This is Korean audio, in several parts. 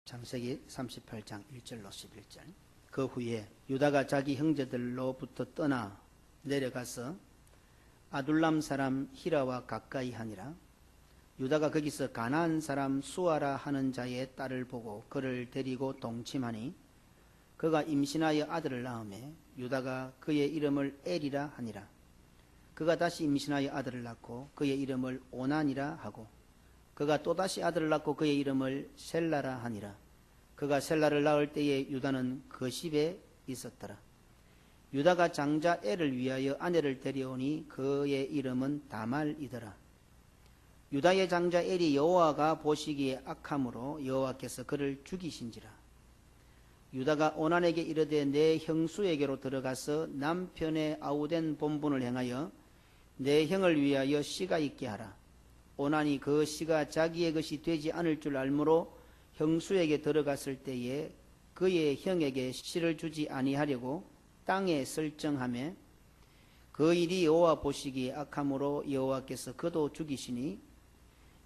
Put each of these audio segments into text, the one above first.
창세기 38장 1절로 11절. 그 후에 유다가 자기 형제들로부터 떠나 내려가서 아둘람 사람 히라와 가까이 하니라. 유다가 거기서 가나안 사람 수아라 하는 자의 딸을 보고 그를 데리고 동침하니 그가 임신하여 아들을 낳으매 유다가 그의 이름을 엘이라 하니라. 그가 다시 임신하여 아들을 낳고 그의 이름을 오난이라 하고 그가 또다시 아들을 낳고 그의 이름을 셀라라 하니라. 그가 셀라를 낳을 때에 유다는 거십에 있었더라. 유다가 장자 엘을 위하여 아내를 데려오니 그의 이름은 다말이더라. 유다의 장자 엘이 여호와가 보시기에 악함으로 여호와께서 그를 죽이신지라. 유다가 오난에게 이르되 내 형수에게로 들어가서 남편의 아우된 본분을 행하여 내 형을 위하여 씨가 있게 하라. 오난이 그 씨가 자기의 것이 되지 않을 줄 알므로 형수에게 들어갔을 때에 그의 형에게 씨를 주지 아니하려고 땅에 설정하며 그 일이 여호와 보시기에 악함으로 여호와께서 그도 죽이시니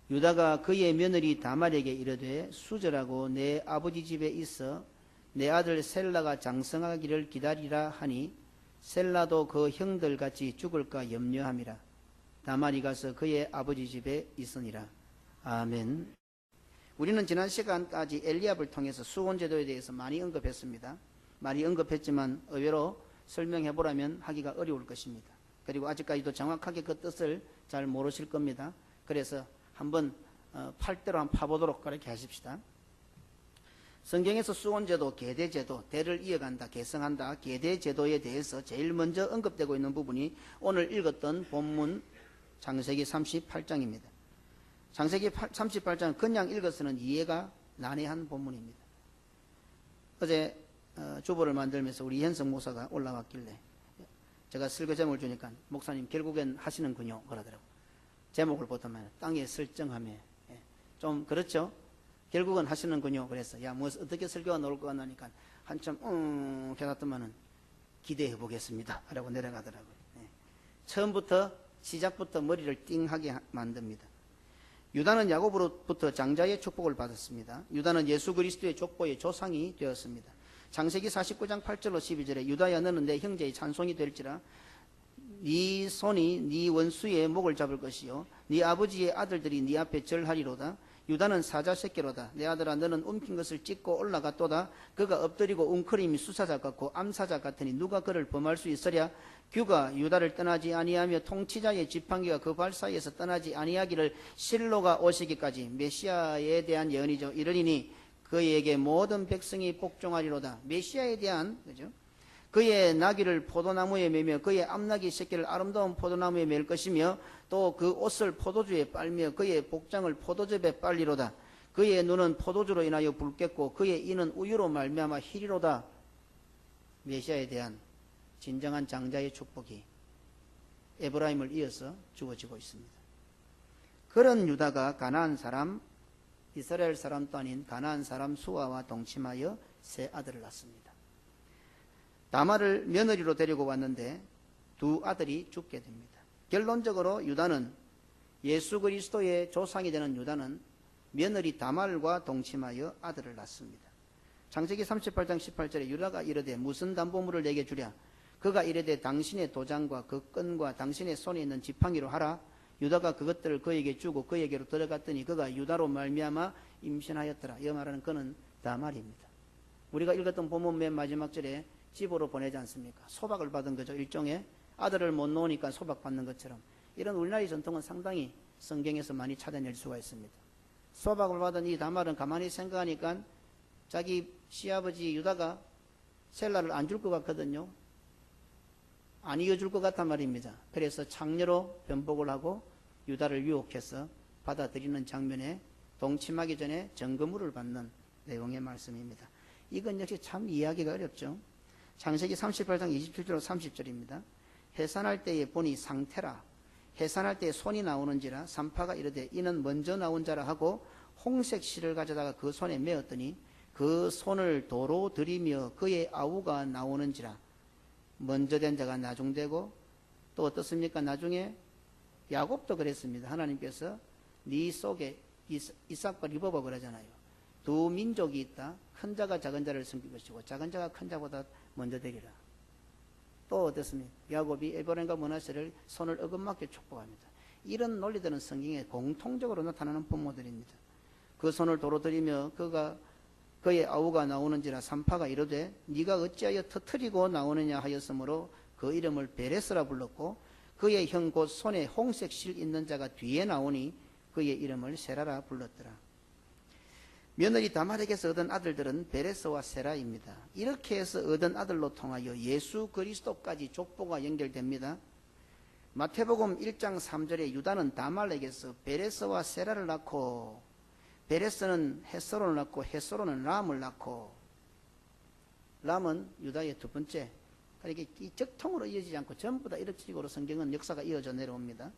유다가 그의 며느리 다말에게 이르되 수절하고 내 아버지 집에 있어 내 아들 셀라가 장성하기를 기다리라 하니 셀라도 그 형들같이 죽을까 염려함이라. 다말이 가서 그의 아버지 집에 있으니라. 아멘. 우리는 지난 시간까지 엘리압을 통해서 수혼제도에 대해서 많이 언급했습니다. 많이 언급했지만 의외로 설명해보라면 하기가 어려울 것입니다. 그리고 아직까지도 정확하게 그 뜻을 잘 모르실 겁니다. 그래서 한번 팔대로 한번 파보도록 그렇게 하십시다. 성경에서 수혼제도, 계대제도, 대를 이어간다, 계승한다, 계대제도에 대해서 제일 먼저 언급되고 있는 부분이 오늘 읽었던 본문 창세기 38장입니다. 창세기 38장은 그냥 읽어서는 이해가 난해한 본문입니다. 어제 주보를 만들면서 우리 이현성 목사가 올라왔길래 제가 설교 제목을 주니까 목사님 결국엔 하시는군요 그러더라고요. 제목을 보더만 땅에 설정하며 좀 그렇죠? 결국은 하시는군요. 그래서 야 뭐 어떻게 설교가 나올 것 같나니까 한참 해놨더만은 기대해 보겠습니다 라고 내려가더라고요. 처음부터 시작부터 머리를 띵하게 만듭니다. 유다는 야곱으로부터 장자의 축복을 받았습니다. 유다는 예수 그리스도의 족보의 조상이 되었습니다. 창세기 49장 8절로 12절에 유다야 너는 내 형제의 찬송이 될지라. 네 손이 네 원수의 목을 잡을 것이요 네 아버지의 아들들이 네 앞에 절하리로다. 유다는 사자 새끼로다. 내 아들아 너는 움킨 것을 찢고 올라갔도다. 그가 엎드리고 웅크림이 수사자 같고 암사자 같으니 누가 그를 범할 수 있으랴. 규가 유다를 떠나지 아니하며 통치자의 지팡이가 그 발 사이에서 떠나지 아니하기를 실로가 오시기까지. 메시아에 대한 예언이죠. 이르리니 그에게 모든 백성이 복종하리로다. 메시아에 대한 그죠? 그의 나귀를 포도나무에 매며 그의 암나귀 새끼를 아름다운 포도나무에 맬 것이며 또 그 옷을 포도주에 빨며 그의 복장을 포도즙에 빨리로다. 그의 눈은 포도주로 인하여 붉겠고 그의 이는 우유로 말미암아 희리로다. 메시아에 대한 진정한 장자의 축복이 에브라임을 이어서 주어지고 있습니다. 그런 유다가 가나안 사람, 이스라엘 사람도 아닌 가나안 사람 수아와 동침하여 세 아들을 낳습니다. 다말을 며느리로 데리고 왔는데 두 아들이 죽게 됩니다. 결론적으로 유다는 예수 그리스도의 조상이 되는 유다는 며느리 다말과 동침하여 아들을 낳습니다. 창세기 38장 18절에 유다가 이르되 무슨 담보물을 내게 주랴. 그가 이르되 당신의 도장과 그 끈과 당신의 손에 있는 지팡이로 하라. 유다가 그것들을 그에게 주고 그에게로 들어갔더니 그가 유다로 말미암아 임신하였더라. 이 말하는 그는 다말입니다. 우리가 읽었던 본문 맨 마지막 절에 집으로 보내지 않습니까? 소박을 받은 거죠. 일종의 아들을 못 놓으니까 소박받는 것처럼. 이런 우리나라의 전통은 상당히 성경에서 많이 찾아낼 수가 있습니다. 소박을 받은 이 다말은 가만히 생각하니까 자기 시아버지 유다가 셀라를 안 줄 것 같거든요. 안 이어줄 것 같단 말입니다. 그래서 창녀로 변복을 하고 유다를 유혹해서 받아들이는 장면에 동침하기 전에 점검물을 받는 내용의 말씀입니다. 이건 역시 참 이해하기가 어렵죠. 창세기 38장 27절 30절입니다. 해산할 때에 보니 상태라. 해산할 때에 손이 나오는지라. 산파가 이르되 이는 먼저 나온 자라 하고 홍색 실을 가져다가 그 손에 메었더니 그 손을 도로 들이며 그의 아우가 나오는지라. 먼저 된 자가 나중되고 또 어떻습니까? 나중에 야곱도 그랬습니다. 하나님께서 네 속에 이삭과 리버버 그러잖아요. 두 민족이 있다. 큰 자가 작은 자를 섬길 것이고 작은 자가 큰 자보다 먼저 되리라. 또 어떻습니까? 야곱이 에브라임과 므낫세를 손을 어긋맞게 축복합니다. 이런 논리들은 성경에 공통적으로 나타나는 분모들입니다. 그 손을 도로 들이며 그의 아우가 나오는지라 산파가 이르되 네가 어찌하여 터트리고 나오느냐 하였으므로 그 이름을 베레스라 불렀고 그의 형 곧 손에 홍색 실 있는 자가 뒤에 나오니 그의 이름을 세라라 불렀더라. 며느리 다말에게서 얻은 아들들은 베레스와 세라입니다. 이렇게 해서 얻은 아들로 통하여 예수 그리스도까지 족보가 연결됩니다. 마태복음 1장 3절에 유다는 다말에게서 베레스와 세라를 낳고 베레스는 헤스론을 낳고 헤스론은 람을 낳고 람은 유다의 두 번째. 그러니까 이 적통으로 이어지지 않고 전부 다 이런 식으로 성경은 역사가 이어져 내려옵니다.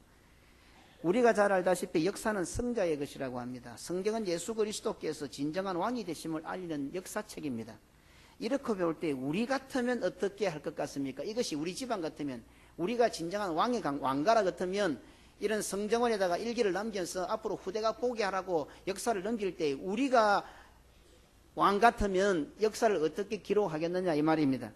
우리가 잘 알다시피 역사는 성자의 것이라고 합니다. 성경은 예수 그리스도께서 진정한 왕이 되심을 알리는 역사책입니다. 이렇게 배울 때 우리 같으면 어떻게 할 것 같습니까? 이것이 우리 집안 같으면 우리가 진정한 왕가라 같으면 이런 성정원에다가 일기를 남겨서 앞으로 후대가 보게 하라고 역사를 넘길 때 우리가 왕 같으면 역사를 어떻게 기록하겠느냐 이 말입니다.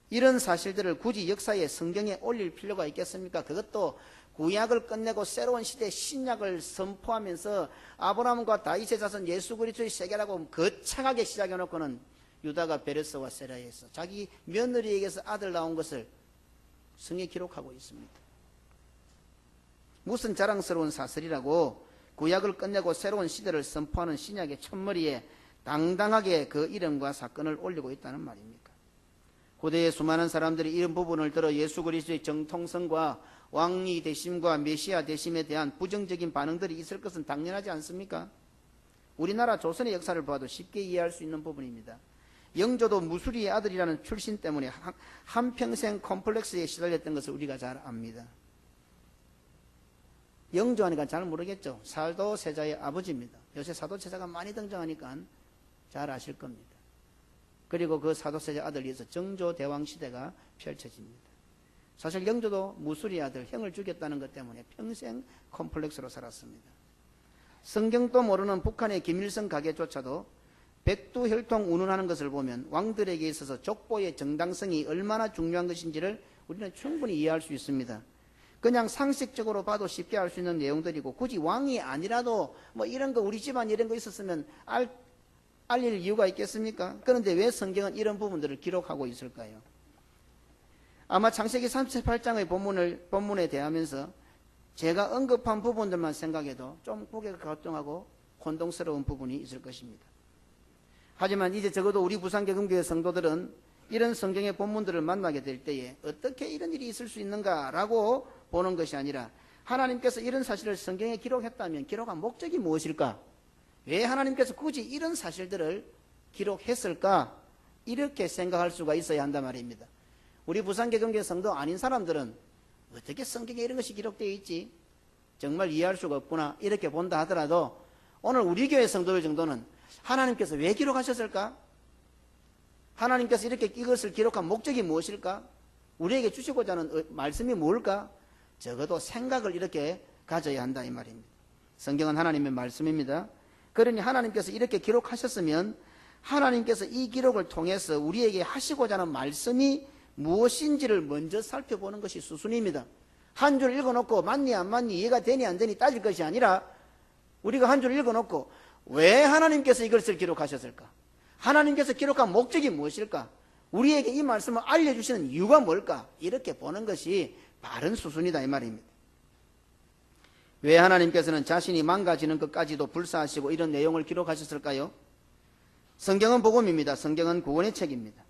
이런 사실들을 굳이 역사에 성경에 올릴 필요가 있겠습니까? 그것도 구약을 끝내고 새로운 시대 신약을 선포하면서 아브라함과 다윗의 자손 예수 그리스도의 세계라고 거창하게 시작해놓고는 유다가 베레스와 세라에서 자기 며느리에게서 아들 나온 것을 성경에 기록하고 있습니다. 무슨 자랑스러운 사설이라고 구약을 끝내고 새로운 시대를 선포하는 신약의 첫머리에 당당하게 그 이름과 사건을 올리고 있다는 말입니까? 고대의 수많은 사람들이 이런 부분을 들어 예수 그리스도의 정통성과 왕이 되심과 메시아 되심에 대한 부정적인 반응들이 있을 것은 당연하지 않습니까? 우리나라 조선의 역사를 봐도 쉽게 이해할 수 있는 부분입니다. 영조도 무수리의 아들이라는 출신 때문에 한평생 콤플렉스에 시달렸던 것을 우리가 잘 압니다. 영조하니까 잘 모르겠죠. 사도세자의 아버지입니다. 요새 사도세자가 많이 등장하니까 잘 아실 겁니다. 그리고 그 사도세자 아들에 의해서 정조대왕 시대가 펼쳐집니다. 사실 영조도 무수리 아들 형을 죽였다는 것 때문에 평생 콤플렉스로 살았습니다. 성경도 모르는 북한의 김일성 가게조차도 백두혈통 운운하는 것을 보면 왕들에게 있어서 족보의 정당성이 얼마나 중요한 것인지를 우리는 충분히 이해할 수 있습니다. 그냥 상식적으로 봐도 쉽게 알 수 있는 내용들이고 굳이 왕이 아니라도 뭐 이런 거 우리 집안 이런 거 있었으면 알릴 이유가 있겠습니까? 그런데 왜 성경은 이런 부분들을 기록하고 있을까요? 아마 창세기 38장의 본문에 대하면서 제가 언급한 부분들만 생각해도 좀 고개가 갸우뚱하고 혼동스러운 부분이 있을 것입니다. 하지만 이제 적어도 우리 부산개금교회 성도들은 이런 성경의 본문들을 만나게 될 때에 어떻게 이런 일이 있을 수 있는가라고 보는 것이 아니라 하나님께서 이런 사실을 성경에 기록했다면 기록한 목적이 무엇일까? 왜 하나님께서 굳이 이런 사실들을 기록했을까? 이렇게 생각할 수가 있어야 한단 말입니다. 우리 부산개금교회 성도 아닌 사람들은 어떻게 성경에 이런 것이 기록되어 있지? 정말 이해할 수가 없구나 이렇게 본다 하더라도 오늘 우리 교회 성도들 정도는 하나님께서 왜 기록하셨을까? 하나님께서 이렇게 이것을 기록한 목적이 무엇일까? 우리에게 주시고자 하는 말씀이 뭘까? 적어도 생각을 이렇게 가져야 한다 이 말입니다. 성경은 하나님의 말씀입니다. 그러니 하나님께서 이렇게 기록하셨으면 하나님께서 이 기록을 통해서 우리에게 하시고자 하는 말씀이 무엇인지를 먼저 살펴보는 것이 수순입니다. 한 줄 읽어놓고 맞니 안 맞니 이해가 되니 안 되니 따질 것이 아니라 우리가 한 줄 읽어놓고 왜 하나님께서 이것을 기록하셨을까? 하나님께서 기록한 목적이 무엇일까? 우리에게 이 말씀을 알려주시는 이유가 뭘까? 이렇게 보는 것이 바른 수순이다 이 말입니다. 왜 하나님께서는 자신이 망가지는 것까지도 불사하시고 이런 내용을 기록하셨을까요? 성경은 복음입니다. 성경은 구원의 책입니다.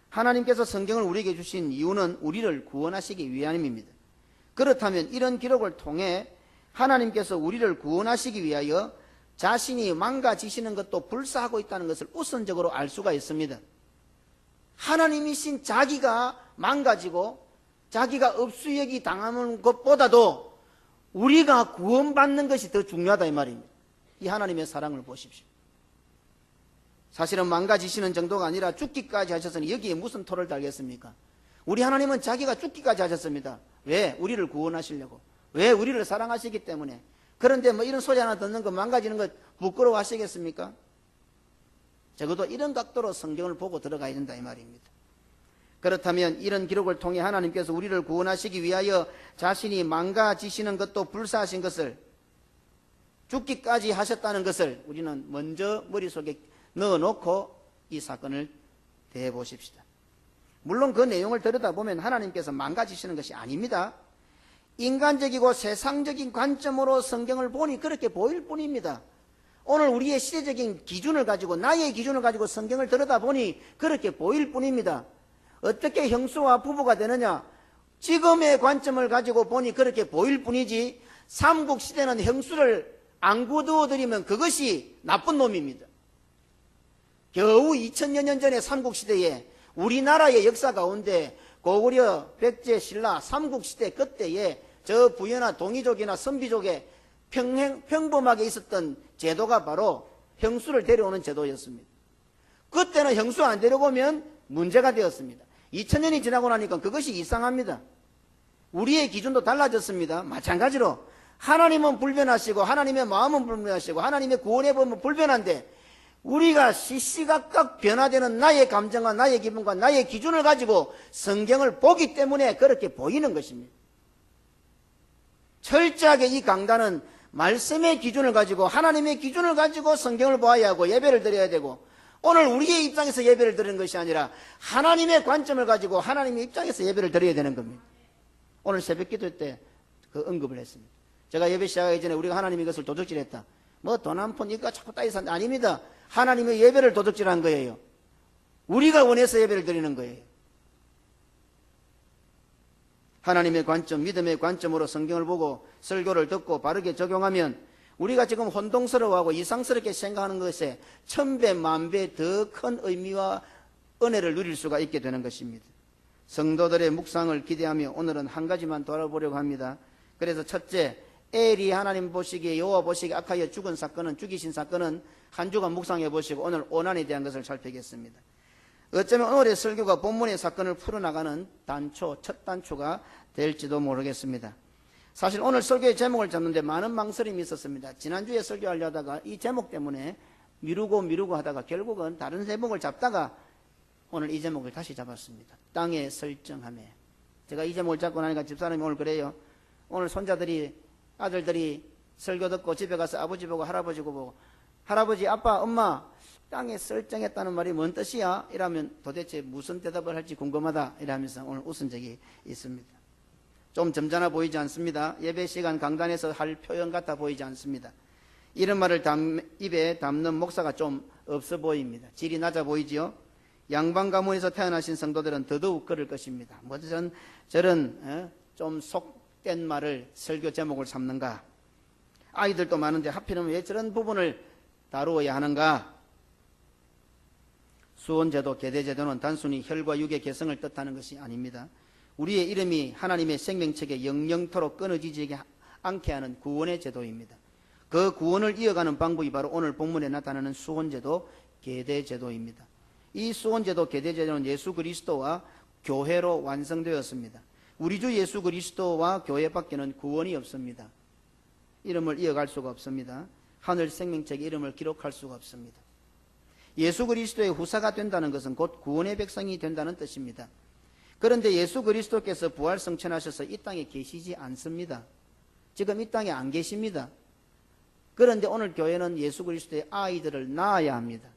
하나님께서 성경을 우리에게 주신 이유는 우리를 구원하시기 위함입니다. 그렇다면 이런 기록을 통해 하나님께서 우리를 구원하시기 위하여 자신이 망가지시는 것도 불사하고 있다는 것을 우선적으로 알 수가 있습니다. 하나님이신 자기가 망가지고 자기가 업수여기 당하는 것보다도 우리가 구원받는 것이 더 중요하다 이 말입니다. 이 하나님의 사랑을 보십시오. 사실은 망가지시는 정도가 아니라 죽기까지 하셨으니 여기에 무슨 토를 달겠습니까? 우리 하나님은 자기가 죽기까지 하셨습니다. 왜? 우리를 구원하시려고. 왜? 우리를 사랑하시기 때문에. 그런데 뭐 이런 소리 하나 듣는 거 망가지는 거 부끄러워 하시겠습니까? 적어도 이런 각도로 성경을 보고 들어가야 된다 이 말입니다. 그렇다면 이런 기록을 통해 하나님께서 우리를 구원하시기 위하여 자신이 망가지시는 것도 불사하신 것을, 죽기까지 하셨다는 것을 우리는 먼저 머릿속에 넣어놓고 이 사건을 대해보십시다. 물론 그 내용을 들여다보면 하나님께서 망가지시는 것이 아닙니다. 인간적이고 세상적인 관점으로 성경을 보니 그렇게 보일 뿐입니다. 오늘 우리의 시대적인 기준을 가지고, 나의 기준을 가지고 성경을 들여다보니 그렇게 보일 뿐입니다. 어떻게 형수와 부부가 되느냐? 지금의 관점을 가지고 보니 그렇게 보일 뿐이지, 삼국시대는 형수를 안 거두어들이면 그것이 나쁜 놈입니다. 겨우 2000여 년 전에 삼국시대에 우리나라의 역사 가운데 고구려, 백제, 신라, 삼국시대 그때에 저 부여나 동이족이나 선비족에 평범하게 있었던 제도가 바로 형수를 데려오는 제도였습니다. 그때는 형수 안 데려오면 문제가 되었습니다. 2000년이 지나고 나니까 그것이 이상합니다. 우리의 기준도 달라졌습니다. 마찬가지로 하나님은 불변하시고 하나님의 마음은 불변하시고 하나님의 구원의 법은 불변한데, 우리가 시시각각 변화되는 나의 감정과 나의 기분과 나의 기준을 가지고 성경을 보기 때문에 그렇게 보이는 것입니다. 철저하게 이 강단은 말씀의 기준을 가지고, 하나님의 기준을 가지고 성경을 보아야 하고 예배를 드려야 되고, 오늘 우리의 입장에서 예배를 드리는 것이 아니라 하나님의 관점을 가지고 하나님의 입장에서 예배를 드려야 되는 겁니다. 오늘 새벽 기도 때 그 언급을 했습니다. 제가 예배 시작하기 전에 우리가 하나님의 것을 도둑질했다, 뭐 돈 한 푼 이거 자꾸 따위 산다, 아닙니다. 하나님의 예배를 도둑질한 거예요. 우리가 원해서 예배를 드리는 거예요. 하나님의 관점, 믿음의 관점으로 성경을 보고 설교를 듣고 바르게 적용하면 우리가 지금 혼동스러워하고 이상스럽게 생각하는 것에 1000배, 10,000배 더 큰 의미와 은혜를 누릴 수가 있게 되는 것입니다. 성도들의 묵상을 기대하며 오늘은 한 가지만 돌아보려고 합니다. 그래서 첫째, 엘이 하나님 보시기에, 여호와 보시기에 악하여 죽이신 사건은 한 주간 묵상해 보시고 오늘 오난에 대한 것을 살피겠습니다. 어쩌면 오늘의 설교가 본문의 사건을 풀어나가는 첫 단초가 될지도 모르겠습니다. 사실 오늘 설교의 제목을 잡는데 많은 망설임이 있었습니다. 지난주에 설교하려다가 이 제목 때문에 미루고 하다가 결국은 다른 제목을 잡다가 오늘 이 제목을 다시 잡았습니다. 땅의 설정함에. 제가 이 제목을 잡고 나니까 집사람이 오늘 그래요. 오늘 손자들이, 아들들이 설교 듣고 집에 가서 아버지 보고 할아버지 보고, 할아버지, 아빠, 엄마, 땅에 설정했다는 말이 뭔 뜻이야? 이러면 도대체 무슨 대답을 할지 궁금하다 이러면서 오늘 웃은 적이 있습니다. 좀 점잖아 보이지 않습니다. 예배 시간 강단에서 할 표현 같아 보이지 않습니다. 이런 말을 입에 담는 목사가 좀 없어 보입니다. 질이 낮아 보이지요? 양반 가문에서 태어나신 성도들은 더더욱 그럴 것입니다. 뭐 저런 좀 속된 말을 설교 제목을 삼는가? 아이들도 많은데 하필이면 왜 저런 부분을 다루어야 하는가? 수원제도, 계대제도는 단순히 혈과 육의 개성을 뜻하는 것이 아닙니다. 우리의 이름이 하나님의 생명책에 영영토록 끊어지지 않게 하는 구원의 제도입니다. 그 구원을 이어가는 방법이 바로 오늘 본문에 나타나는 수원제도, 계대제도입니다. 이 수원제도, 계대제도는 예수 그리스도와 교회로 완성되었습니다. 우리 주 예수 그리스도와 교회밖에는 구원이 없습니다. 이름을 이어갈 수가 없습니다. 하늘 생명책의 이름을 기록할 수가 없습니다. 예수 그리스도의 후사가 된다는 것은 곧 구원의 백성이 된다는 뜻입니다. 그런데 예수 그리스도께서 부활 성천하셔서 이 땅에 계시지 않습니다. 지금 이 땅에 안 계십니다. 그런데 오늘 교회는 예수 그리스도의 아이들을 낳아야 합니다.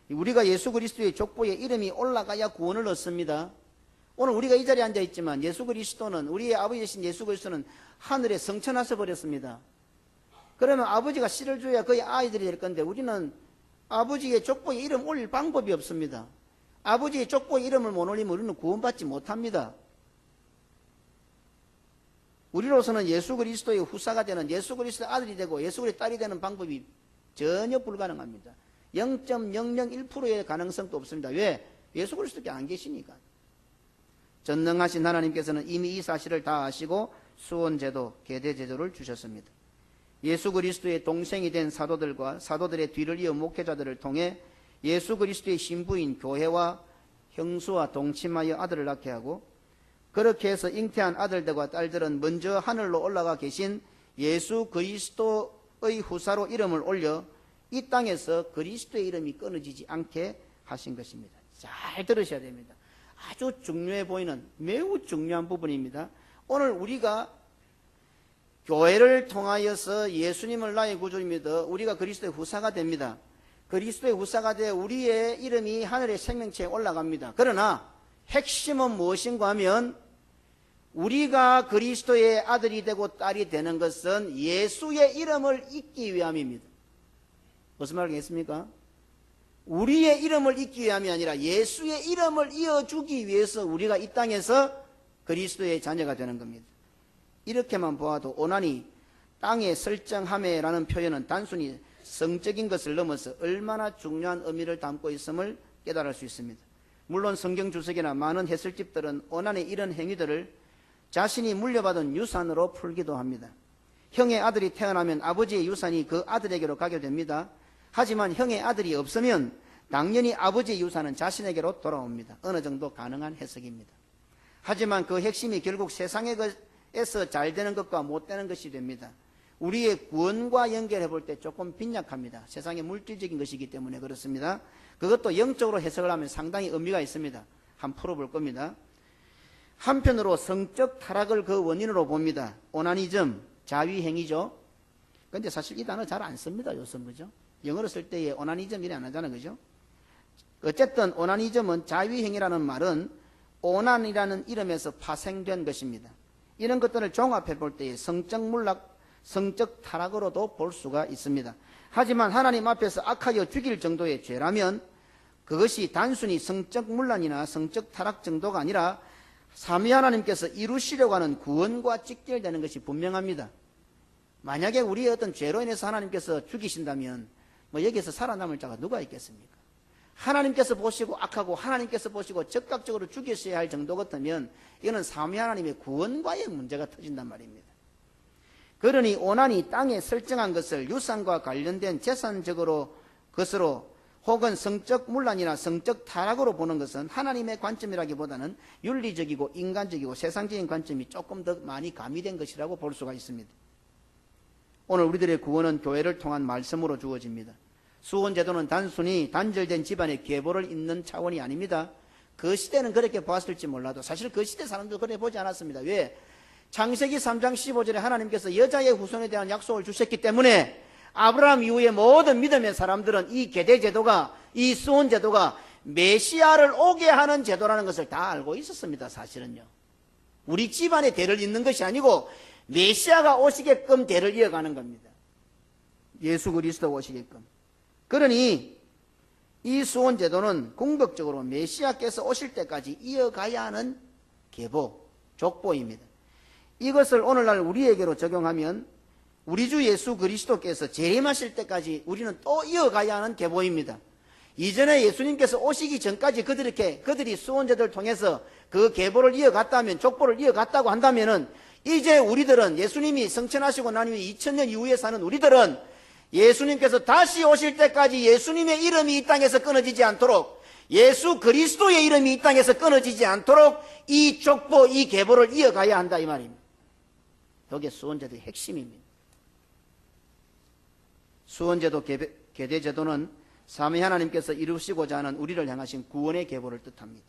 우리가 예수 그리스도의 족보에 이름이 올라가야 구원을 얻습니다. 오늘 우리가 이 자리에 앉아있지만 예수 그리스도는, 우리의 아버지이신 예수 그리스도는 하늘에 성천하셔 버렸습니다. 그러면 아버지가 씨를 줘야 그의 아이들이 될 건데 우리는 아버지의 족보에 이름 올릴 방법이 없습니다. 아버지의 족보에 이름을 못 올리면 우리는 구원받지 못합니다. 우리로서는 예수 그리스도의 후사가 되는, 예수 그리스도의 아들이 되고 예수 그리스도의 딸이 되는 방법이 전혀 불가능합니다. 0.001%의 가능성도 없습니다. 왜? 예수 그리스도께 안 계시니까. 전능하신 하나님께서는 이미 이 사실을 다 아시고 수원제도, 계대제도를 주셨습니다. 예수 그리스도의 동생이 된 사도들과 사도들의 뒤를 이어 목회자들을 통해 예수 그리스도의 신부인 교회와 형수와 동침하여 아들을 낳게 하고, 그렇게 해서 잉태한 아들들과 딸들은 먼저 하늘로 올라가 계신 예수 그리스도의 후사로 이름을 올려 이 땅에서 그리스도의 이름이 끊어지지 않게 하신 것입니다. 잘 들으셔야 됩니다. 아주 중요해 보이는 매우 중요한 부분입니다. 오늘 우리가 교회를 통하여서 예수님을 나의 구주로 믿어 우리가 그리스도의 후사가 됩니다. 그리스도의 후사가 되어 우리의 이름이 하늘의 생명체에 올라갑니다. 그러나 핵심은 무엇인가 하면 우리가 그리스도의 아들이 되고 딸이 되는 것은 예수의 이름을 잇기 위함입니다. 무슨 말이겠습니까? 우리의 이름을 잇기 위함이 아니라 예수의 이름을 이어주기 위해서 우리가 이 땅에서 그리스도의 자녀가 되는 겁니다. 이렇게만 보아도 오난이 땅에 설정함에라는 표현은 단순히 성적인 것을 넘어서 얼마나 중요한 의미를 담고 있음을 깨달을 수 있습니다. 물론 성경 주석이나 많은 해설집들은 오난의 이런 행위들을 자신이 물려받은 유산으로 풀기도 합니다. 형의 아들이 태어나면 아버지의 유산이 그 아들에게로 가게 됩니다. 하지만 형의 아들이 없으면 당연히 아버지의 유산은 자신에게로 돌아옵니다. 어느 정도 가능한 해석입니다. 하지만 그 핵심이 결국 세상에서 잘 되는 것과 못 되는 것이 됩니다. 우리의 구원과 연결해 볼 때 조금 빈약합니다. 세상의 물질적인 것이기 때문에 그렇습니다. 그것도 영적으로 해석을 하면 상당히 의미가 있습니다. 한번 풀어볼 겁니다. 한편으로 성적 타락을 그 원인으로 봅니다. 오나니즘, 자위행위죠. 근데 사실 이 단어 잘 안 씁니다. 요즘 그죠? 영어로 쓸 때에 오나니즘 이래 안 하잖아요. 그죠? 어쨌든 오나니즘은 자위행위라는 말은 오난이라는 이름에서 파생된 것입니다. 이런 것들을 종합해 볼 때에 성적 문락, 성적 타락으로도 볼 수가 있습니다. 하지만 하나님 앞에서 악하여 죽일 정도의 죄라면 그것이 단순히 성적 문란이나 성적 타락 정도가 아니라 삼위 하나님께서 이루시려고 하는 구원과 직결되는 것이 분명합니다. 만약에 우리의 어떤 죄로 인해서 하나님께서 죽이신다면 뭐 여기에서 살아남을 자가 누가 있겠습니까? 하나님께서 보시고 악하고 하나님께서 보시고 적극적으로 죽이셔야 할 정도 같으면 이거는 삼위 하나님의 구원과의 문제가 터진단 말입니다. 그러니 오난이 땅에 설정한 것을 유산과 관련된 재산적으로 것으로 혹은 성적 문란이나 성적 타락으로 보는 것은 하나님의 관점이라기보다는 윤리적이고 인간적이고 세상적인 관점이 조금 더 많이 가미된 것이라고 볼 수가 있습니다. 오늘 우리들의 구원은 교회를 통한 말씀으로 주어집니다. 수원제도는 단순히 단절된 집안의 계보를 잇는 차원이 아닙니다. 그 시대는 그렇게 보았을지 몰라도 사실 그 시대 사람도 그렇게 보지 않았습니다. 왜? 창세기 3장 15절에 하나님께서 여자의 후손에 대한 약속을 주셨기 때문에 아브라함 이후의 모든 믿음의 사람들은 이 계대제도가, 이 수원제도가 메시아를 오게 하는 제도라는 것을 다 알고 있었습니다. 사실은요. 우리 집안의 대를 잇는 것이 아니고 메시아가 오시게끔 대를 이어가는 겁니다. 예수 그리스도 오시게끔. 그러니 이 수원제도는 궁극적으로 메시아께서 오실 때까지 이어가야 하는 계보, 족보입니다. 이것을 오늘날 우리에게로 적용하면 우리 주 예수 그리스도께서 재림하실 때까지 우리는 또 이어가야 하는 계보입니다. 이전에 예수님께서 오시기 전까지 그들이 수원제도를 통해서 그 계보를 이어갔다면, 족보를 이어갔다고 한다면은 이제 우리들은 예수님이 성천하시고 난 후에 2000년 이후에 사는 우리들은 예수님께서 다시 오실 때까지 예수님의 이름이 이 땅에서 끊어지지 않도록, 예수 그리스도의 이름이 이 땅에서 끊어지지 않도록 이 족보, 이 계보를 이어가야 한다 이 말입니다. 이게 수원제도의 핵심입니다. 수원제도 계대제도는 삼위 하나님께서 이루시고자 하는 우리를 향하신 구원의 계보를 뜻합니다.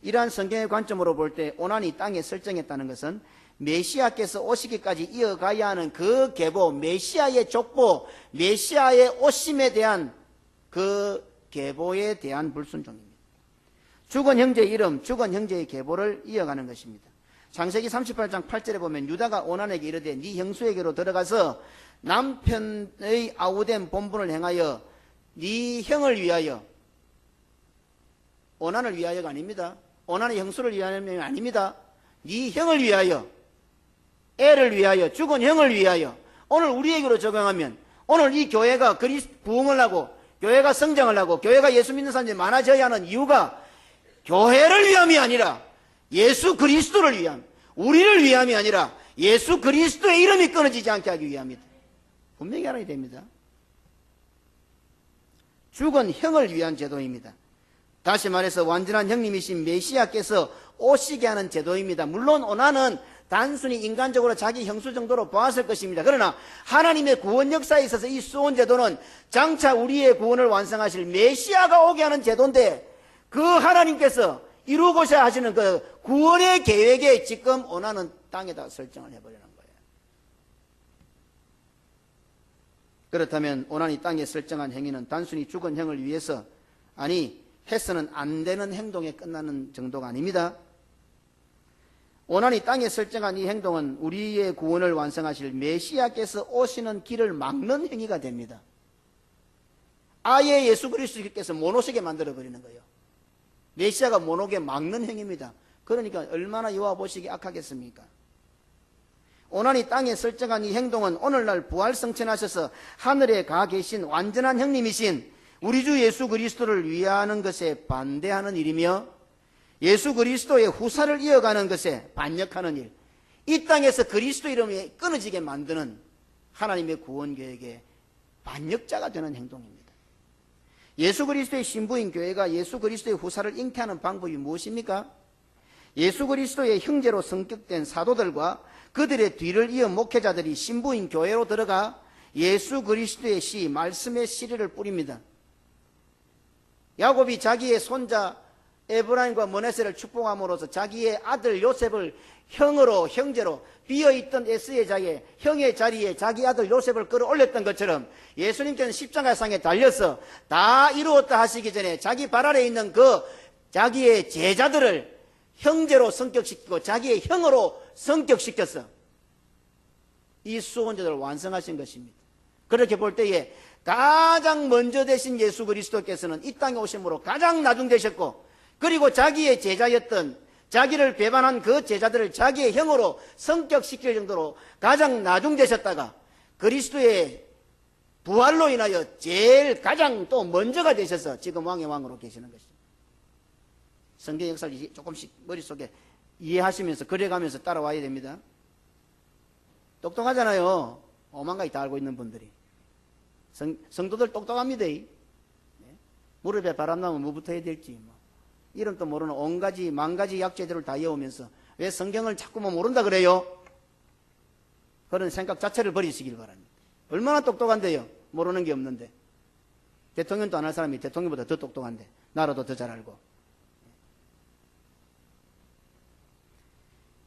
이러한 성경의 관점으로 볼 때 오난이 땅에 설정했다는 것은 메시아께서 오시기까지 이어가야 하는 그 계보, 메시아의 족보, 메시아의 오심에 대한 그 계보에 대한 불순종입니다. 죽은 형제의 이름, 죽은 형제의 계보를 이어가는 것입니다. 창세기 38장 8절에 보면 유다가 오난에게 이르되 네 형수에게로 들어가서 남편의 아우된 본분을 행하여 네 형을 위하여, 오난을 위하여가 아닙니다. 오난의 형수를 위하여가 아닙니다. 네 형을 위하여, 애를 위하여, 죽은 형을 위하여. 오늘 우리에게로 적용하면 오늘 이 교회가 부흥을 하고 교회가 성장을 하고 교회가 예수 믿는 사람들이 많아져야 하는 이유가 교회를 위함이 아니라 예수 그리스도를 위함, 우리를 위함이 아니라 예수 그리스도의 이름이 끊어지지 않게 하기 위함이다. 분명히 알아야 됩니다. 죽은 형을 위한 제도입니다. 다시 말해서 완전한 형님이신 메시아께서 오시게 하는 제도입니다. 물론 오난은 단순히 인간적으로 자기 형수 정도로 보았을 것입니다. 그러나 하나님의 구원 역사에 있어서 이 수원 제도는 장차 우리의 구원을 완성하실 메시아가 오게 하는 제도인데, 그 하나님께서 이루고자 하시는 그 구원의 계획에 지금 원하는 땅에다 설정을 해버리는 거예요. 그렇다면 오난이 땅에 설정한 행위는 단순히 죽은 형을 위해서, 아니 해서는 안 되는 행동에 끝나는 정도가 아닙니다. 오난이 땅에 설정한 이 행동은 우리의 구원을 완성하실 메시아께서 오시는 길을 막는 행위가 됩니다. 아예 예수 그리스도께서 못 오시게 만들어버리는 거예요. 메시아가 못 오게 막는 행위입니다. 그러니까 얼마나 여호와 보시기 악하겠습니까? 오난이 땅에 설정한 이 행동은 오늘날 부활성천하셔서 하늘에 가 계신 완전한 형님이신 우리 주 예수 그리스도를 위하는 것에 반대하는 일이며, 예수 그리스도의 후사를 이어가는 것에 반역하는 일, 이 땅에서 그리스도 이름이 끊어지게 만드는 하나님의 구원 계획의 반역자가 되는 행동입니다. 예수 그리스도의 신부인 교회가 예수 그리스도의 후사를 잉태하는 방법이 무엇입니까? 예수 그리스도의 형제로 성격된 사도들과 그들의 뒤를 이어 목회자들이 신부인 교회로 들어가 예수 그리스도의 씨, 말씀의 씨를 뿌립니다. 야곱이 자기의 손자 에브라임과 머네세를 축복함으로써 자기의 아들 요셉을 형으로, 형제로 비어있던 에스의 자리에, 형의 자리에 자기 아들 요셉을 끌어올렸던 것처럼 예수님께서는 십자가상에 달려서 다 이루었다 하시기 전에 자기 발 아래에 있는 그 자기의 제자들을 형제로 성격시키고 자기의 형으로 성격시켰어. 이 수호자들을 완성하신 것입니다. 그렇게 볼 때에 가장 먼저 되신 예수 그리스도께서는 이 땅에 오심으로 가장 나중되셨고, 그리고 자기의 제자였던, 자기를 배반한 그 제자들을 자기의 형으로 성격시킬 정도로 가장 나중되셨다가 그리스도의 부활로 인하여 제일 가장 또 먼저가 되셔서 지금 왕의 왕으로 계시는 것입니다. 성경 역사를 조금씩 머릿속에 이해하시면서 그려가면서 따라와야 됩니다. 똑똑하잖아요. 오만 가지 다 알고 있는 분들이. 성도들 똑똑합니다. 무릎에 바람 나면 뭐부터 해야 될지, 이름도 모르는 온가지 만가지 약재들을 다 외우면서 왜 성경을 자꾸만 모른다 그래요? 그런 생각 자체를 버리시길 바랍니다. 얼마나 똑똑한데요? 모르는 게 없는데. 대통령도 안 할 사람이 대통령보다 더 똑똑한데, 나라도 더 잘 알고.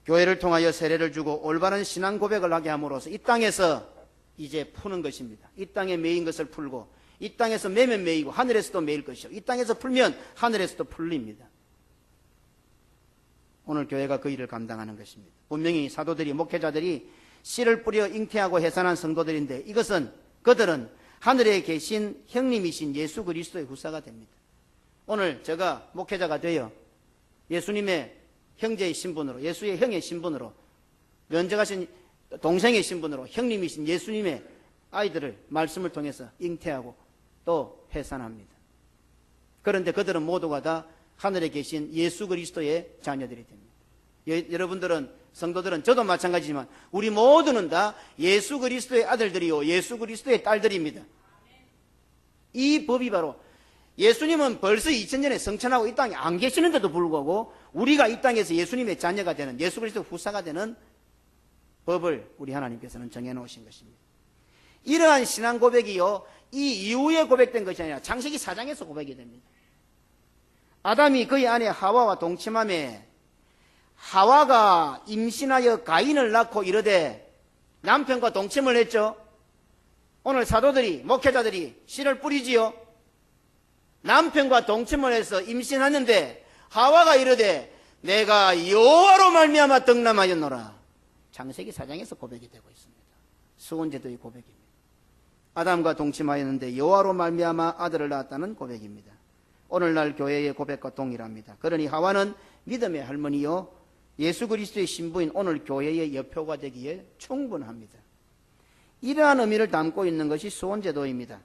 교회를 통하여 세례를 주고 올바른 신앙 고백을 하게 함으로써 이 땅에서 이제 푸는 것입니다. 이 땅에 매인 것을 풀고, 이 땅에서 매면 매이고 하늘에서도 매일 것이요, 이 땅에서 풀면 하늘에서도 풀립니다. 오늘 교회가 그 일을 감당하는 것입니다. 분명히 사도들이, 목회자들이 씨를 뿌려 잉태하고 해산한 성도들인데, 이것은 그들은 하늘에 계신 형님이신 예수 그리스도의 후사가 됩니다. 오늘 제가 목회자가 되어 예수님의 형제의 신분으로, 예수의 형의 신분으로, 면제하신 동생의 신분으로 형님이신 예수님의 아이들을 말씀을 통해서 잉태하고 또 해산합니다. 그런데 그들은 모두가 다 하늘에 계신 예수 그리스도의 자녀들이 됩니다. 여러분들은, 성도들은, 저도 마찬가지지만 우리 모두는 다 예수 그리스도의 아들들이요 예수 그리스도의 딸들입니다. 이 법이 바로, 예수님은 벌써 2000년에 성천하고 이 땅에 안 계시는데도 불구하고 우리가 이 땅에서 예수님의 자녀가 되는, 예수 그리스도 후사가 되는 법을 우리 하나님께서는 정해놓으신 것입니다. 이러한 신앙 고백이요, 이 이후에 고백된 것이 아니라 창세기 4장에서 고백이 됩니다. 아담이 그의 아내 하와와 동침함에 하와가 임신하여 가인을 낳고 이르되 남편과 동침을 했죠. 오늘 사도들이, 목회자들이 씨를 뿌리지요. 남편과 동침을 해서 임신하는데 하와가 이르되 내가 여호와로 말미암아 덕남하였노라. 창세기 4장에서 고백이 되고 있습니다. 수혼제도의 고백입니다. 아담과 동침하였는데 여호와로 말미암아 아들을 낳았다는 고백입니다. 오늘날 교회의 고백과 동일합니다. 그러니 하와는 믿음의 할머니요 예수 그리스도의 신부인 오늘 교회의 여표가 되기에 충분합니다. 이러한 의미를 담고 있는 것이 수혼제도입니다.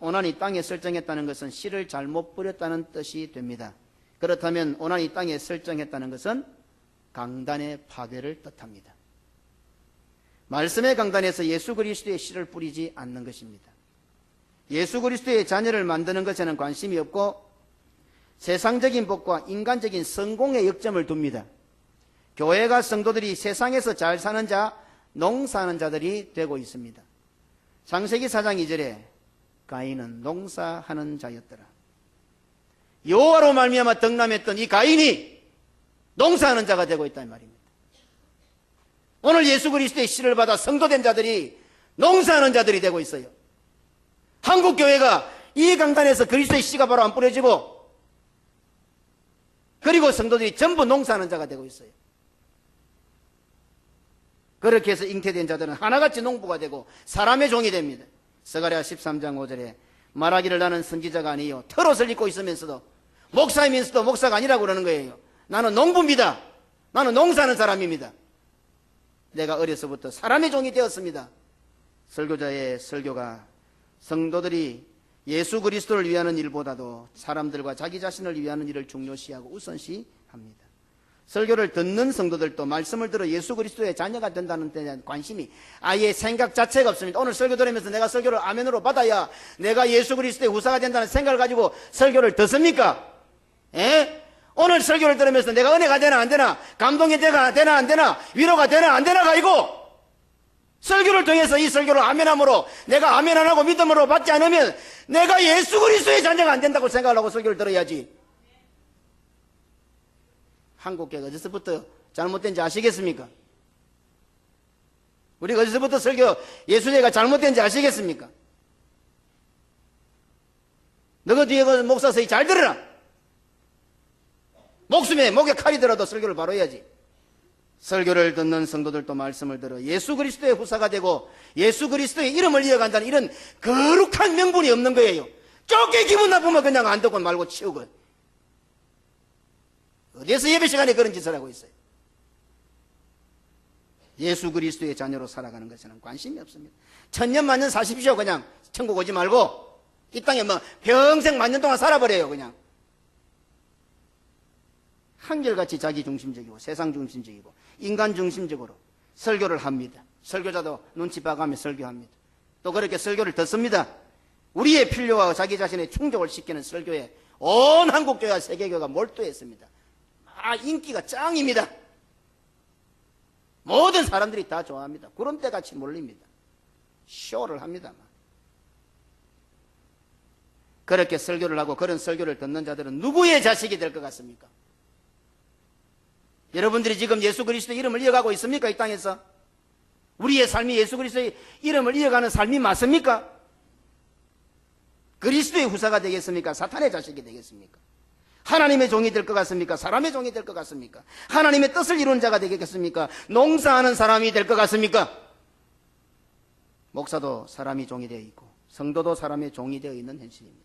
오난이 땅에 설정했다는 것은 씨를 잘못 뿌렸다는 뜻이 됩니다. 그렇다면 오난이 땅에 설정했다는 것은 강단의 파괴를 뜻합니다. 말씀의 강단에서 예수 그리스도의 씨를 뿌리지 않는 것입니다. 예수 그리스도의 자녀를 만드는 것에는 관심이 없고 세상적인 복과 인간적인 성공에 역점을 둡니다. 교회가 성도들이 세상에서 잘 사는 자, 농사하는 자들이 되고 있습니다. 창세기 4장 2절에 가인은 농사하는 자였더라. 여호와로 말미암아 덕남했던 이 가인이 농사하는 자가 되고 있다는 말입니다. 오늘 예수 그리스도의 씨를 받아 성도된 자들이 농사하는 자들이 되고 있어요. 한국교회가 이 강단에서 그리스도의 씨가 바로 안 뿌려지고, 그리고 성도들이 전부 농사하는 자가 되고 있어요. 그렇게 해서 잉태된 자들은 하나같이 농부가 되고 사람의 종이 됩니다. 스가랴 13장 5절에 말하기를 나는 선지자가 아니요 털옷을 입고 있으면서도 목사이면서도 목사가 아니라고 그러는 거예요. 나는 농부입니다. 나는 농사하는 사람입니다. 내가 어려서부터 사람의 종이 되었습니다. 설교자의 설교가 성도들이 예수 그리스도를 위하는 일보다도 사람들과 자기 자신을 위하는 일을 중요시하고 우선시합니다. 설교를 듣는 성도들도 말씀을 들어 예수 그리스도의 자녀가 된다는 데 대한 관심이 아예 생각 자체가 없습니다. 오늘 설교 들으면서 내가 설교를 아멘으로 받아야 내가 예수 그리스도의 후사가 된다는 생각을 가지고 설교를 듣습니까? 예? 오늘 설교를 들으면서 내가 은혜가 되나 안 되나, 감동이 되나 안 되나, 위로가 되나 안 되나가 아니고, 설교를 통해서 이 설교를 아멘함으로 내가 아멘 안 하고 믿음으로 받지 않으면 내가 예수 그리스도의 자녀가 안 된다고 생각을 하고 설교를 들어야지. 한국교회가 어디서부터 잘못된지 아시겠습니까? 우리가 어디서부터 설교 예수제가 잘못된지 아시겠습니까? 너가 뒤에 그 목사 서희 잘 들으라. 목에 칼이 들어도 설교를 바로 해야지. 설교를 듣는 성도들도 말씀을 들어 예수 그리스도의 후사가 되고 예수 그리스도의 이름을 이어간다는 이런 거룩한 명분이 없는 거예요. 좁게 기분 나쁘면 그냥 안 듣고 말고 치우고. 어디서 예배 시간에 그런 짓을 하고 있어요? 예수 그리스도의 자녀로 살아가는 것에는 관심이 없습니다. 천년 만년 사십시오. 그냥 천국 오지 말고 이 땅에 뭐 평생 만년 동안 살아버려요. 그냥 한결같이 자기 중심적이고 세상 중심적이고 인간 중심적으로 설교를 합니다. 설교자도 눈치 봐가며 설교합니다. 또 그렇게 설교를 듣습니다. 우리의 필요와 자기 자신의 충족을 시키는 설교에 온 한국교회와 세계교회가 몰두했습니다. 인기가 짱입니다. 모든 사람들이 다 좋아합니다. 구름대같이 몰립니다. 쇼를 합니다. 그렇게 설교를 하고 그런 설교를 듣는 자들은 누구의 자식이 될 것 같습니까? 여러분들이 지금 예수 그리스도의 이름을 이어가고 있습니까? 이 땅에서 우리의 삶이 예수 그리스도의 이름을 이어가는 삶이 맞습니까? 그리스도의 후사가 되겠습니까? 사탄의 자식이 되겠습니까? 하나님의 종이 될 것 같습니까? 사람의 종이 될 것 같습니까? 하나님의 뜻을 이루는 자가 되겠습니까? 농사하는 사람이 될 것 같습니까? 목사도 사람이 종이 되어 있고 성도도 사람의 종이 되어 있는 현실입니다.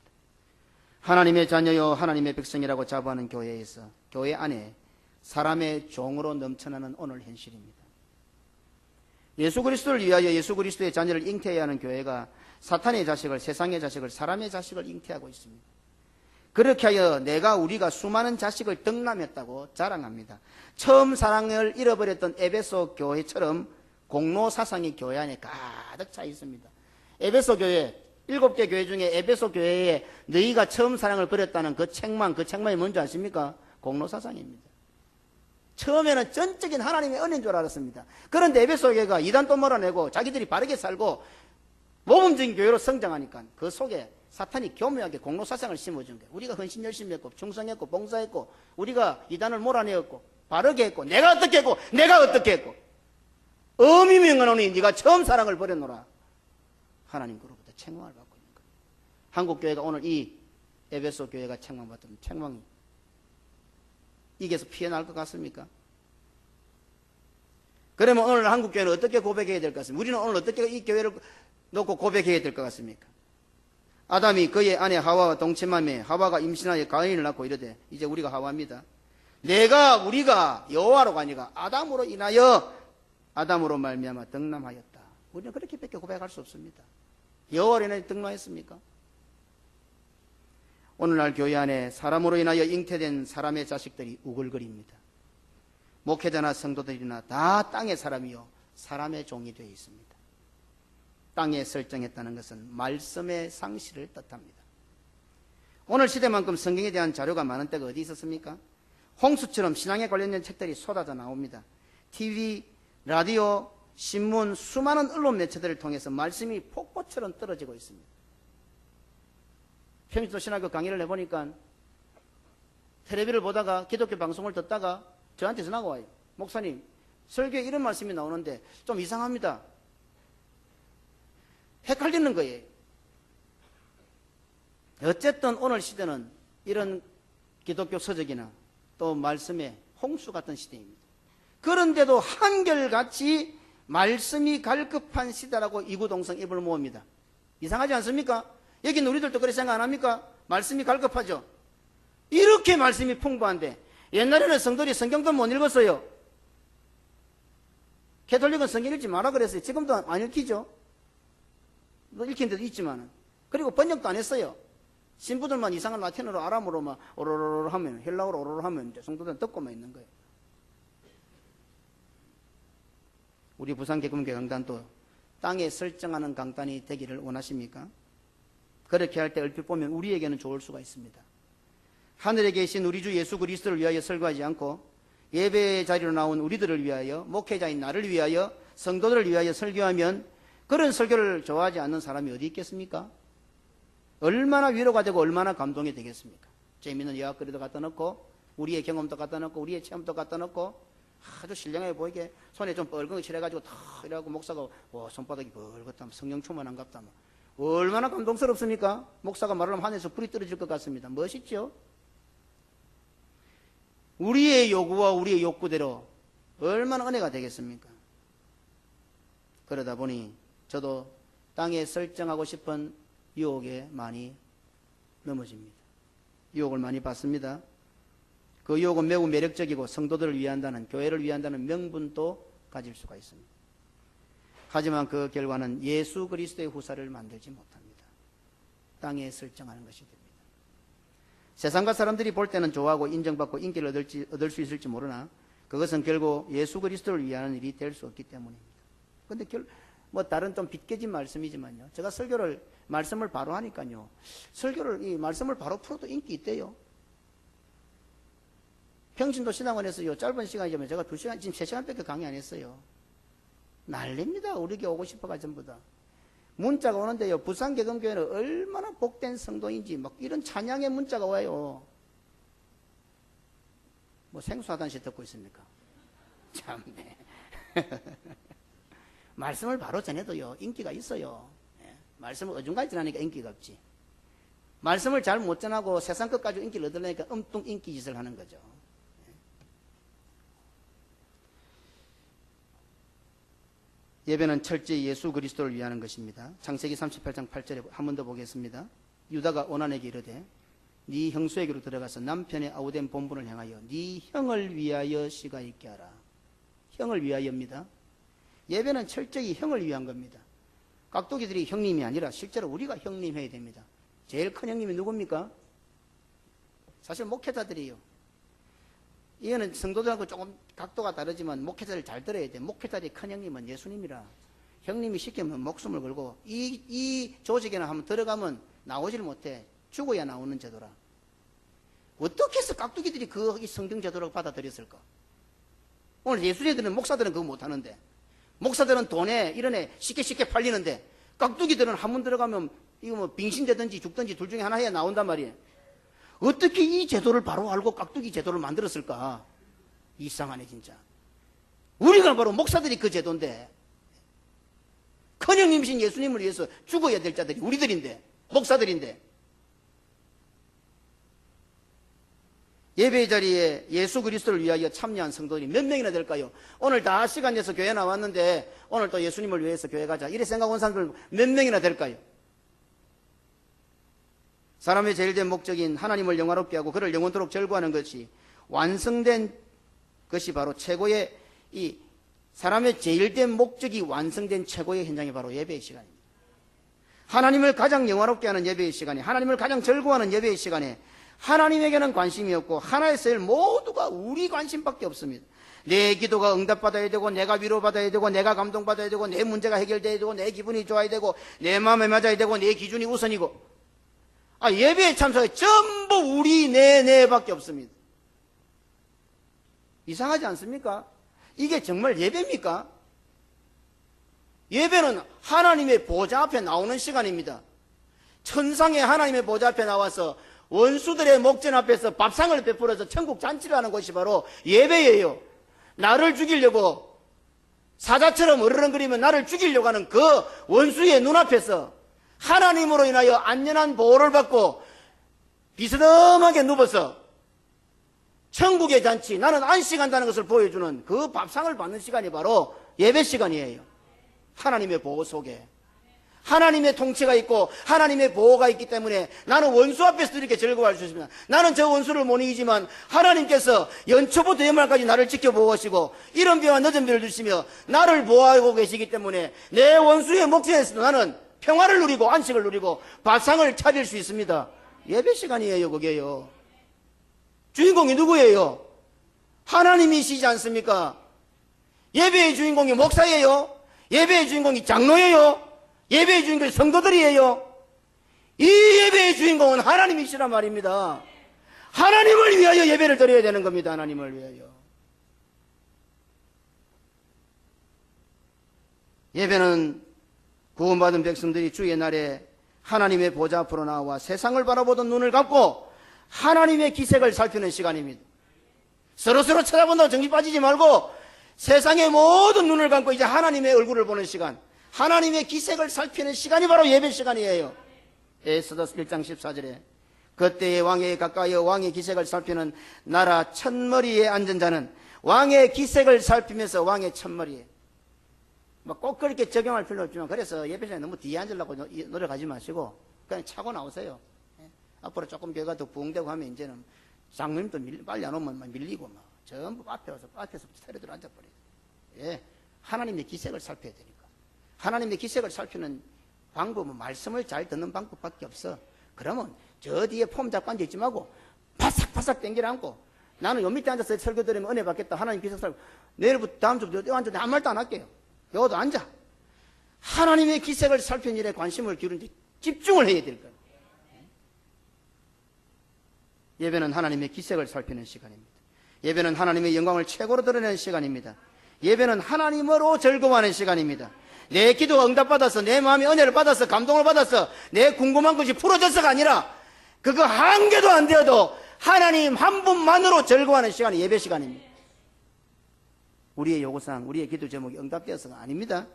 하나님의 자녀요 하나님의 백성이라고 자부하는 교회에서 교회 안에 사람의 종으로 넘쳐나는 오늘 현실입니다. 예수 그리스도를 위하여 예수 그리스도의 자녀를 잉태해야 하는 교회가 사탄의 자식을, 세상의 자식을, 사람의 자식을 잉태하고 있습니다. 그렇게 하여 우리가 수많은 자식을 덕남했다고 자랑합니다. 처음 사랑을 잃어버렸던 에베소 교회처럼 공로 사상이 교회 안에 가득 차 있습니다. 에베소 교회 7개 교회 중에 에베소 교회에 너희가 처음 사랑을 버렸다는 그 책망이 뭔지 아십니까? 공로 사상입니다. 처음에는 전적인 하나님의 은혜인 줄 알았습니다. 그런데 에베소 교회가 이단도 몰아내고 자기들이 바르게 살고 모범적인 교회로 성장하니까 그 속에 사탄이 교묘하게 공로 사상을 심어준 거예요. 우리가 헌신 열심히 했고 충성했고 봉사했고 우리가 이단을 몰아내었고 바르게 했고 내가 어떻게 했고 내가 어떻게 했고 어미명하노니 네가 처음 사랑을 버렸노라. 하나님으로부터 책망을 받고 있는 거예요. 한국교회가 오늘 이 에베소 교회가 책망받던 책망이 이게서 피해날 것 같습니까? 그러면 오늘 한국교회는 어떻게 고백해야 될 것 같습니까? 우리는 오늘 어떻게 이 교회를 놓고 고백해야 될 것 같습니까? 아담이 그의 아내 하와와 동침하며 하와가 임신하여 가인을 낳고 이르되 이제 우리가 하와입니다. 우리가 여호와로가 아니라 아담으로 인하여 아담으로 말미암아 덕남하였다. 우리는 그렇게밖에 고백할 수 없습니다. 여호와로 인하여 덕남했습니까? 오늘날 교회 안에 사람으로 인하여 잉태된 사람의 자식들이 우글거립니다. 목회자나 성도들이나 다 땅의 사람이요 사람의 종이 되어 있습니다. 땅에 설정했다는 것은 말씀의 상실을 뜻합니다. 오늘 시대만큼 성경에 대한 자료가 많은 때가 어디 있었습니까? 홍수처럼 신앙에 관련된 책들이 쏟아져 나옵니다. TV, 라디오, 신문, 수많은 언론 매체들을 통해서 말씀이 폭포처럼 떨어지고 있습니다. 평신도 신학교 강의를 해보니까 텔레비를 보다가 기독교 방송을 듣다가 저한테 전화가 와요. 목사님, 설교에 이런 말씀이 나오는데 좀 이상합니다. 헷갈리는 거예요. 어쨌든 오늘 시대는 이런 기독교 서적이나 또 말씀의 홍수 같은 시대입니다. 그런데도 한결같이 말씀이 갈급한 시대라고 이구동성 입을 모읍니다. 이상하지 않습니까? 여기는 우리들도 그렇게 생각 안 합니까? 말씀이 갈급하죠. 이렇게 말씀이 풍부한데 옛날에는 성도들이 성경도 못 읽었어요. 캐톨릭은 성경 읽지 마라 그랬어요. 지금도 안 읽히죠. 뭐 읽힌 데도 있지만. 그리고 번역도 안 했어요. 신부들만 이상한 라틴어로 아람어로 막 오로로로 하면, 헬라어로 오로로 하면 이제 성도들은 듣고만 있는 거예요. 우리 부산개kum교 강단도 땅에 설정하는 강단이 되기를 원하십니까? 그렇게 할 때 얼핏 보면 우리에게는 좋을 수가 있습니다. 하늘에 계신 우리 주 예수 그리스도를 위하여 설교하지 않고 예배 자리로 나온 우리들을 위하여, 목회자인 나를 위하여, 성도들을 위하여 설교하면 그런 설교를 좋아하지 않는 사람이 어디 있겠습니까? 얼마나 위로가 되고 얼마나 감동이 되겠습니까? 재미있는 이야기거리도 갖다 넣고 우리의 경험도 갖다 넣고 우리의 체험도 갖다 넣고 아주 신령하게 보이게 손에 좀 뻘건 칠해가지고 탁 이래갖고 목사가 손바닥이 벌겋다 성령 충만한갑다 얼마나 감동스럽습니까? 목사가 말을 하면 하늘에서 불이 떨어질 것 같습니다. 멋있죠? 우리의 요구와 우리의 욕구대로 얼마나 은혜가 되겠습니까? 그러다 보니 저도 땅에 설정하고 싶은 유혹에 많이 넘어집니다. 유혹을 많이 받습니다. 그 유혹은 매우 매력적이고 성도들을 위한다는, 교회를 위한다는 명분도 가질 수가 있습니다. 하지만 그 결과는 예수 그리스도의 후사를 만들지 못합니다. 땅에 설정하는 것이 됩니다. 세상과 사람들이 볼 때는 좋아하고 인정받고 인기를 얻을 수 있을지 모르나 그것은 결국 예수 그리스도를 위하는 일이 될 수 없기 때문입니다. 그런데 다른 좀 빗겨진 말씀이지만요. 제가 설교를, 말씀을 바로 하니까요. 설교를, 이 말씀을 바로 풀어도 인기 있대요. 평신도 신학원에서요. 짧은 시간이지만 제가 2시간, 지금 3시간밖에 강의 안 했어요. 난립니다. 우리 교회 오고 싶어가 전부 다. 문자가 오는데요. 부산개금교회는 얼마나 복된 성도인지 막 이런 찬양의 문자가 와요. 뭐 생수하단시 듣고 있습니까? 참네. 말씀을 바로 전해도요. 인기가 있어요. 말씀을 어중간히 전하니까 인기가 없지. 말씀을 잘 못 전하고 세상 것까지 인기를 얻으려니까 엉뚱 인기 짓을 하는 거죠. 예배는 철저히 예수 그리스도를 위하는 것입니다. 창세기 38장 8절에 한 번 더 보겠습니다. 유다가 오난에게 이르되 네 형수에게로 들어가서 남편의 아우된 본분을 향하여 네 형을 위하여 씨가 있게 하라. 형을 위하여입니다. 예배는 철저히 형을 위한 겁니다. 깍두기들이 형님이 아니라 실제로 우리가 형님 해야 됩니다. 제일 큰 형님이 누굽니까? 사실 목회자들이에요. 이거는 성도들하고 조금 각도가 다르지만 목회자를 잘 들어야 돼. 목회자의 큰 형님은 예수님이라. 형님이 시키면 목숨을 걸고 이 조직에는 한번 들어가면 나오질 못해. 죽어야 나오는 제도라. 어떻게 해서 깍두기들이 이 성경 제도를 받아들였을까? 오늘 예수님들은, 목사들은 그거 못하는데, 목사들은 돈에 이런에 쉽게 팔리는데 깍두기들은 한 번 들어가면 이거 뭐 빙신되든지 죽든지 둘 중에 하나 해야 나온단 말이에요. 어떻게 이 제도를 바로 알고 깍두기 제도를 만들었을까? 이상하네 진짜. 우리가 바로 목사들이 그 제도인데, 큰형님이신 예수님을 위해서 죽어야 될 자들이 우리들인데, 목사들인데. 예배의 자리에 예수 그리스도를 위하여 참여한 성도들이 몇 명이나 될까요? 오늘 다 시간 내서 교회 나왔는데 오늘 또 예수님을 위해서 교회 가자 이래 생각한 사람들 몇 명이나 될까요? 사람의 제일 된 목적인 하나님을 영화롭게 하고 그를 영원토록 절구하는 것이 완성된 것이 바로 최고의, 이 사람의 제일 된 목적이 완성된 최고의 현장이 바로 예배의 시간입니다. 하나님을 가장 영화롭게 하는 예배의 시간에, 하나님을 가장 절구하는 예배의 시간에 하나님에게는 관심이 없고 하나의 일 모두가 우리 관심밖에 없습니다. 내 기도가 응답받아야 되고, 내가 위로받아야 되고, 내가 감동받아야 되고, 내 문제가 해결돼야 되고, 내 기분이 좋아야 되고, 내 마음에 맞아야 되고, 내 기준이 우선이고. 예배에 참석해 전부 우리 내밖에 없습니다. 이상하지 않습니까? 이게 정말 예배입니까? 예배는 하나님의 보좌 앞에 나오는 시간입니다. 천상의 하나님의 보좌 앞에 나와서 원수들의 목전 앞에서 밥상을 베풀어서 천국 잔치를 하는 곳이 바로 예배예요. 나를 죽이려고 사자처럼 으르렁거리면 나를 죽이려고 하는 그 원수의 눈앞에서 하나님으로 인하여 안전한 보호를 받고 비스듬하게 누워서 천국의 잔치, 나는 안식한다는 것을 보여주는 그 밥상을 받는 시간이 바로 예배 시간이에요. 하나님의 보호 속에 하나님의 통치가 있고 하나님의 보호가 있기 때문에 나는 원수 앞에서도 이렇게 즐거워할 수 있습니다. 나는 저 원수를 못 이기지만 하나님께서 연초부터 연말까지 나를 지켜보시고 이른 비와 늦은 비를 주시며 나를 보호하고 계시기 때문에 내 원수의 목전에서도 나는 평화를 누리고 안식을 누리고 밥상을 차릴 수 있습니다. 예배 시간이에요. 그게요. 주인공이 누구예요? 하나님이시지 않습니까? 예배의 주인공이 목사예요? 예배의 주인공이 장로예요? 예배의 주인공이 성도들이에요? 이 예배의 주인공은 하나님이시란 말입니다. 하나님을 위하여 예배를 드려야 되는 겁니다. 하나님을 위하여. 예배는 구원받은 백성들이 주의 날에 하나님의 보좌 앞으로 나와 세상을 바라보던 눈을 감고 하나님의 기색을 살피는 시간입니다. 서로서로 쳐다본다고 정신 빠지지 말고 세상의 모든 눈을 감고 이제 하나님의 얼굴을 보는 시간, 하나님의 기색을 살피는 시간이 바로 예배 시간이에요. 에스더서 1장 14절에 그때의 왕에 가까이어 왕의 기색을 살피는 나라 첫머리에 앉은 자는 왕의 기색을 살피면서 왕의 첫머리에 꼭 그렇게 적용할 필요 없지만 그래서 예배 시간에 너무 뒤에 앉으려고 노력하지 마시고 그냥 차고 나오세요. 앞으로 조금 교회가 더 부흥되고 하면 이제는 장로님도 빨리 안 오면 막 밀리고 막 전부 앞에서 세례들 앉아버려요. 예, 하나님의 기색을 살펴야 되니까. 하나님의 기색을 살피는 방법은 말씀을 잘 듣는 방법밖에 없어. 그러면 저 뒤에 폼 잡고 앉아있지 말고 바삭바삭 땡기라 앉고 나는 요 밑에 앉아서 설교 들으면 은혜 받겠다. 하나님 기색 살피고 내일부터 다음 주부터 여기 앉아 아무 말도 안 할게요. 여기도 앉아. 하나님의 기색을 살피는 일에 관심을 기울이는데 집중을 해야 될 거예요. 예배는 하나님의 기색을 살피는 시간입니다. 예배는 하나님의 영광을 최고로 드러내는 시간입니다. 예배는 하나님으로 즐거워하는 시간입니다. 내 기도가 응답받아서 내 마음의 은혜를 받아서 감동을 받아서 내 궁금한 것이 풀어져서가 아니라 그거 한 개도 안 되어도 하나님 한 분만으로 즐거워하는 시간이 예배 시간입니다. 우리의 요구사항, 우리의 기도 제목이 응답되어서가 아닙니다.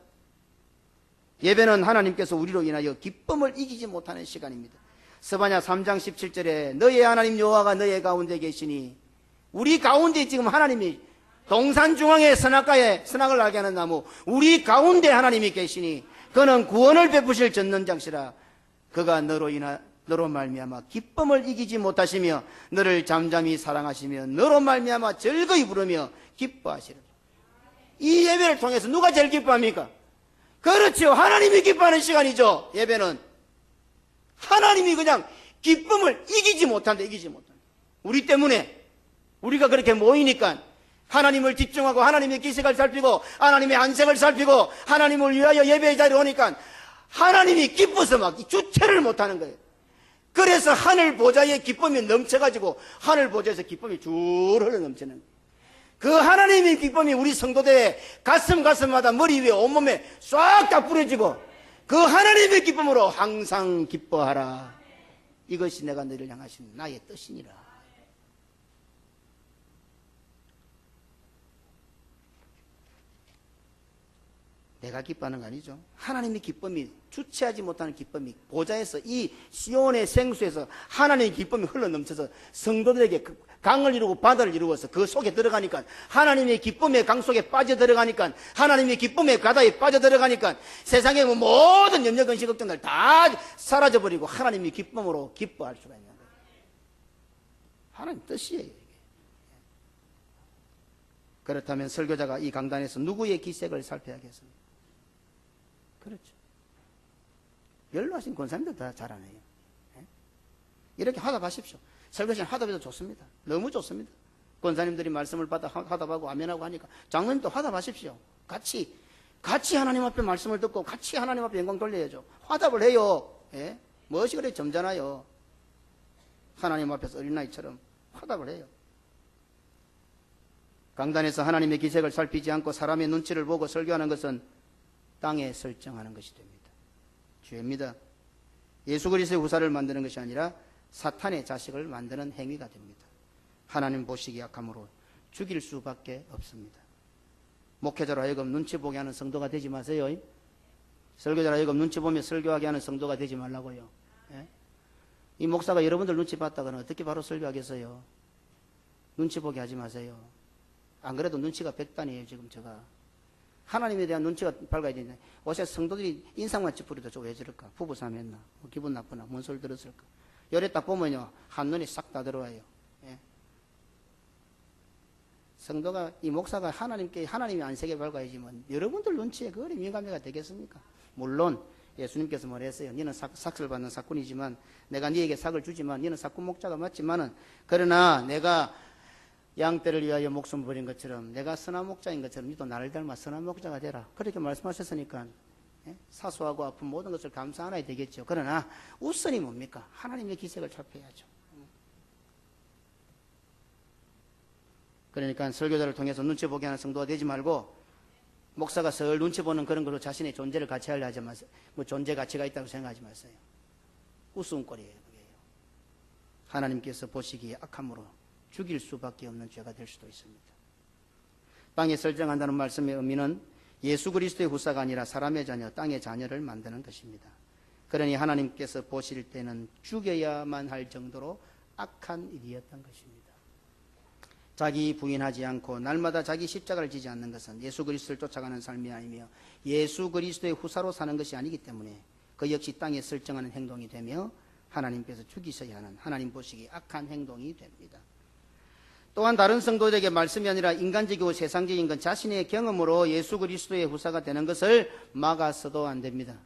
예배는 하나님께서 우리로 인하여 기쁨을 이기지 못하는 시간입니다. 스바냐 3장 17절에 너의 하나님 여호와가 너의 가운데 계시니 우리 가운데 지금 하나님이 동산 중앙의 선악가에 선악을 알게 하는 나무 우리 가운데 하나님이 계시니 그는 구원을 베푸실 전능장시라 그가 너로 말미암아 기쁨을 이기지 못하시며 너를 잠잠히 사랑하시며 너로 말미암아 즐거이 부르며 기뻐하시리라. 이 예배를 통해서 누가 제일 기뻐합니까? 그렇죠. 하나님이 기뻐하는 시간이죠. 예배는 하나님이 그냥 기쁨을 이기지 못한다. 우리 때문에 우리가 그렇게 모이니까 하나님을 집중하고 하나님의 기색을 살피고 하나님의 안색을 살피고 하나님을 위하여 예배의 자리에 오니까 하나님이 기뻐서 막 주체를 못하는 거예요. 그래서 하늘 보좌에 기쁨이 넘쳐가지고 하늘 보좌에서 기쁨이 줄 흘러 넘치는 거예요. 그 하나님의 기쁨이 우리 성도들의 가슴마다 머리 위에 온몸에 싹 다 뿌려지고 그 하나님의 기쁨으로 항상 기뻐하라. 이것이 내가 너를 향하신 나의 뜻이니라. 내가 기뻐하는 거 아니죠. 하나님의 기쁨이 주체하지 못하는 기쁨이 보좌에서 이 시온의 생수에서 하나님의 기쁨이 흘러넘쳐서 성도들에게 강을 이루고 바다를 이루어서 그 속에 들어가니까 하나님의 기쁨의 강 속에 빠져들어가니까 하나님의 기쁨의 바다에 빠져들어가니까 세상의 모든 염려 근심 걱정들 다 사라져버리고 하나님의 기쁨으로 기뻐할 수가 있는 거예요. 하나님 뜻이에요 이게. 그렇다면 설교자가 이 강단에서 누구의 기색을 살펴야겠습니까? 그렇죠. 연로하신 권사님들 다 잘하네요. 이렇게 화답하십시오. 설교시간 화답해도 좋습니다. 너무 좋습니다. 권사님들이 말씀을 받아 화답하고 아멘하고 하니까 장로님도 화답하십시오. 같이 하나님 앞에 말씀을 듣고 같이 하나님 앞에 영광 돌려야죠. 화답을 해요. 예? 무엇이 그래 점잖아요. 하나님 앞에서 어린아이처럼 화답을 해요. 강단에서 하나님의 기색을 살피지 않고 사람의 눈치를 보고 설교하는 것은 땅에 설정하는 것이 됩니다. 죄입니다. 예수 그리스도의 후사를 만드는 것이 아니라 사탄의 자식을 만드는 행위가 됩니다. 하나님 보시기 약함으로 죽일 수밖에 없습니다. 목회자로 하여금 눈치 보게 하는 성도가 되지 마세요. 설교자로 하여금 눈치 보며 설교하게 하는 성도가 되지 말라고요. 예? 이 목사가 여러분들 눈치 봤다가는 어떻게 바로 설교하겠어요? 눈치 보게 하지 마세요. 안 그래도 눈치가 백단이에요, 지금 제가. 하나님에 대한 눈치가 밝아야 되는데, 어제 성도들이 인상만 찌푸리도 저거 왜 저럴까? 부부싸움 했나? 뭐 기분 나쁘나? 뭔 소리 들었을까? 열에 딱 보면요, 한눈이 싹 다 들어와요. 예? 성도가, 이 목사가 하나님이 안색에 밝아야지만, 여러분들 눈치에 그리 민감해가 되겠습니까? 물론, 예수님께서 말했어요. 너는 삭을 받는 사꾼이지만, 내가 네에게 삭을 주지만, 너는 사꾼 목자가 맞지만은, 그러나 내가 양떼를 위하여 목숨을 버린 것처럼 내가 선한 목자인 것처럼 너도 나를 닮아 선한 목자가 되라. 그렇게 말씀하셨으니까 사소하고 아픈 모든 것을 감사하나야 되겠죠. 그러나 우선이 뭡니까? 하나님의 기색을 살펴야죠. 그러니까 설교자를 통해서 눈치 보게 하는 성도가 되지 말고 목사가 설 눈치 보는 그런 걸로 자신의 존재를 가치하려 하지 마세요. 뭐 존재 가치가 있다고 생각하지 마세요. 우스운꼴이에요. 그게요. 하나님께서 보시기에 악함으로 죽일 수밖에 없는 죄가 될 수도 있습니다. 땅에 설정한다는 말씀의 의미는 예수 그리스도의 후사가 아니라 사람의 자녀, 땅의 자녀를 만드는 것입니다. 그러니 하나님께서 보실 때는 죽여야만 할 정도로 악한 일이었던 것입니다. 자기 부인하지 않고 날마다 자기 십자가를 지지 않는 것은 예수 그리스도를 쫓아가는 삶이 아니며 예수 그리스도의 후사로 사는 것이 아니기 때문에 그 역시 땅에 설정하는 행동이 되며 하나님께서 죽이셔야 하는 하나님 보시기에 악한 행동이 됩니다. 또한 다른 성도들에게 말씀이 아니라 인간적이고 세상적인 건 자신의 경험으로 예수 그리스도의 후사가 되는 것을 막아서도 안 됩니다.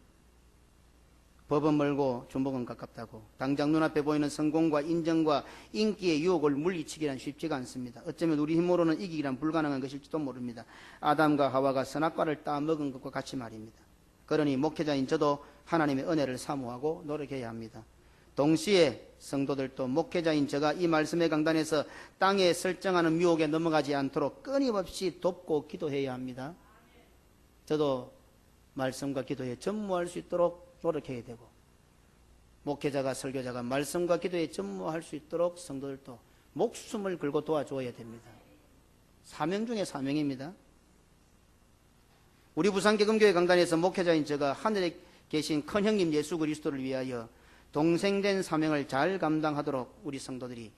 법은 멀고 중복은 가깝다고 당장 눈앞에 보이는 성공과 인정과 인기의 유혹을 물리치기란 쉽지가 않습니다. 어쩌면 우리 힘으로는 이기기란 불가능한 것일지도 모릅니다. 아담과 하와가 선악과를 따먹은 것과 같이 말입니다. 그러니 목회자인 저도 하나님의 은혜를 사모하고 노력해야 합니다. 동시에 성도들도 목회자인 제가 이 말씀의 강단에서 땅에 설정하는 유혹에 넘어가지 않도록 끊임없이 돕고 기도해야 합니다. 저도 말씀과 기도에 전무할 수 있도록 노력해야 되고 목회자가 설교자가 말씀과 기도에 전무할 수 있도록 성도들도 목숨을 걸고 도와줘야 됩니다. 사명 중에 사명입니다. 우리 부산개금교회 강단에서 목회자인 제가 하늘에 계신 큰 형님 예수 그리스도를 위하여 동생된 사명을 잘 감당하도록 우리 성도들이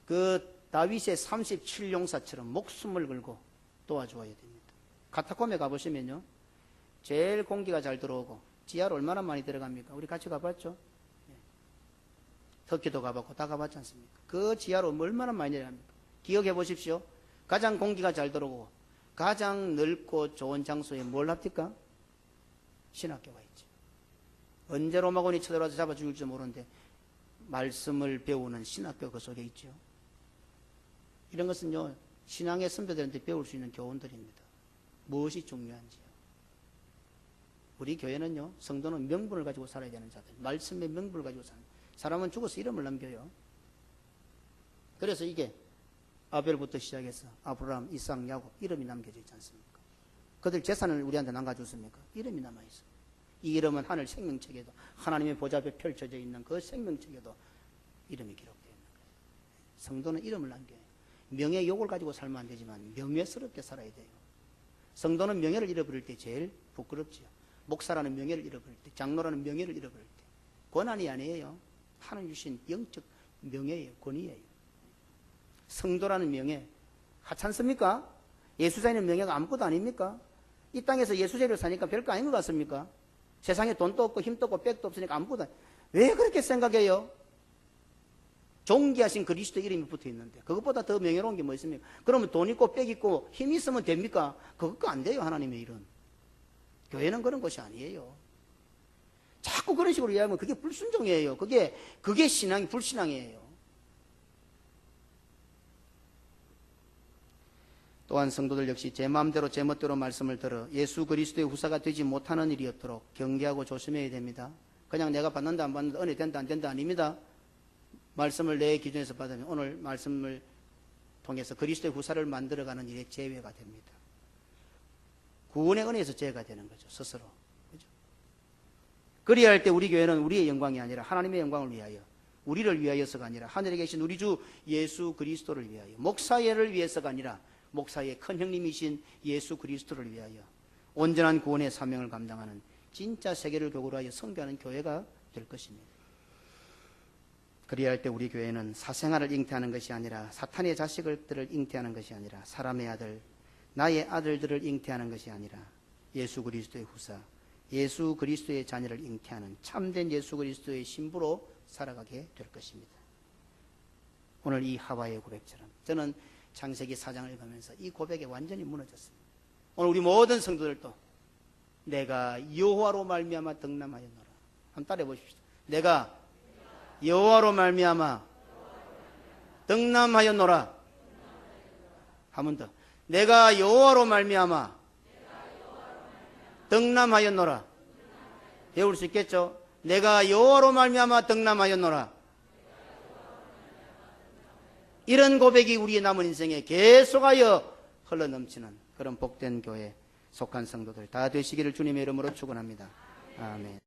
그 다윗의 37용사처럼 목숨을 걸고 도와줘야 됩니다. 카타콤에 가보시면요, 제일 공기가 잘 들어오고 지하로 얼마나 많이 들어갑니까? 우리 같이 가봤죠? 터키도 가봤고 다 가봤지 않습니까? 그 지하로 얼마나 많이 내려갑니까? 기억해 보십시오. 가장 공기가 잘 들어오고 가장 넓고 좋은 장소에 뭘 합니까? 신학교가 있죠. 언제 로마군이 쳐들어와서 잡아 죽일지 모르는데 말씀을 배우는 신학교 그 속에 있죠. 이런 것은요, 신앙의 선배들한테 배울 수 있는 교훈들입니다. 무엇이 중요한지요. 우리 교회는요, 성도는 명분을 가지고 살아야 되는 자들, 말씀의 명분을 가지고 사는, 사람은 죽어서 이름을 남겨요. 그래서 이게 아벨부터 시작해서 아브라함, 이삭, 야곱 이름이 남겨져 있지 않습니까? 그들 재산을 우리한테 남겨줬습니까? 이름이 남아있어요. 이 이름은 하늘 생명책에도, 하나님의 보좌 앞에 펼쳐져 있는 그 생명책에도 이름이 기록되어 있는 거예요. 성도는 이름을 남겨요. 명예 욕을 가지고 살면 안 되지만 명예스럽게 살아야 돼요. 성도는 명예를 잃어버릴 때 제일 부끄럽지요. 목사라는 명예를 잃어버릴 때, 장로라는 명예를 잃어버릴 때, 권한이 아니에요. 하나님 주신 영적 명예예요. 권위예요. 성도라는 명예 하찮습니까? 예수자의 명예가 아무것도 아닙니까? 이 땅에서 예수제를 사니까 별거 아닌 것 같습니까? 세상에 돈도 없고 힘도 없고 백도 없으니까 아무것도 왜 그렇게 생각해요? 존귀하신 그리스도 이름이 붙어 있는데 그것보다 더 명예로운 게 뭐 있습니까? 그러면 돈 있고 백 있고 힘 있으면 됩니까? 그것도 안 돼요. 하나님의 일은. 교회는 그런 것이 아니에요. 자꾸 그런 식으로 이야기하면 그게 불순종이에요. 그게 신앙이 불신앙이에요. 또한 성도들 역시 제 마음대로 제 멋대로 말씀을 들어 예수 그리스도의 후사가 되지 못하는 일이 없도록 경계하고 조심해야 됩니다. 그냥 내가 받는다 안 받는다, 은혜 된다 안 된다 아닙니다. 말씀을 내 기준에서 받으면 오늘 말씀을 통해서 그리스도의 후사를 만들어가는 일에 제외가 됩니다. 구원의 은혜에서 제외가 되는 거죠. 스스로. 그죠? 그리야 할 때 우리 교회는 우리의 영광이 아니라 하나님의 영광을 위하여, 우리를 위하여서가 아니라 하늘에 계신 우리 주 예수 그리스도를 위하여, 목사회를 위해서가 아니라 목사의 큰 형님이신 예수 그리스도를 위하여 온전한 구원의 사명을 감당하는 진짜 세계를 교구로 하여 선교하는 교회가 될 것입니다. 그리야 할 때 우리 교회는 사생아를 잉태하는 것이 아니라, 사탄의 자식들을 잉태하는 것이 아니라, 사람의 아들, 나의 아들들을 잉태하는 것이 아니라 예수 그리스도의 후사, 예수 그리스도의 자녀를 잉태하는 참된 예수 그리스도의 신부로 살아가게 될 것입니다. 오늘 이 하와의 고백처럼 저는 창세기 4장을 읽으면서 이 고백에 완전히 무너졌습니다. 오늘 우리 모든 성도들도 내가 여호와로 말미암아 덕남하였노라. 한번 따라해 보십시오. 내가 여호와로 말미암아 덕남하였노라. 한 번 더. 내가 여호와로 말미암아 덕남하였노라. 배울 수 있겠죠? 내가 여호와로 말미암아 덕남하였노라. 이런 고백이 우리의 남은 인생에 계속하여 흘러넘치는 그런 복된 교회에 속한 성도들 다 되시기를 주님의 이름으로 축원합니다. 아멘.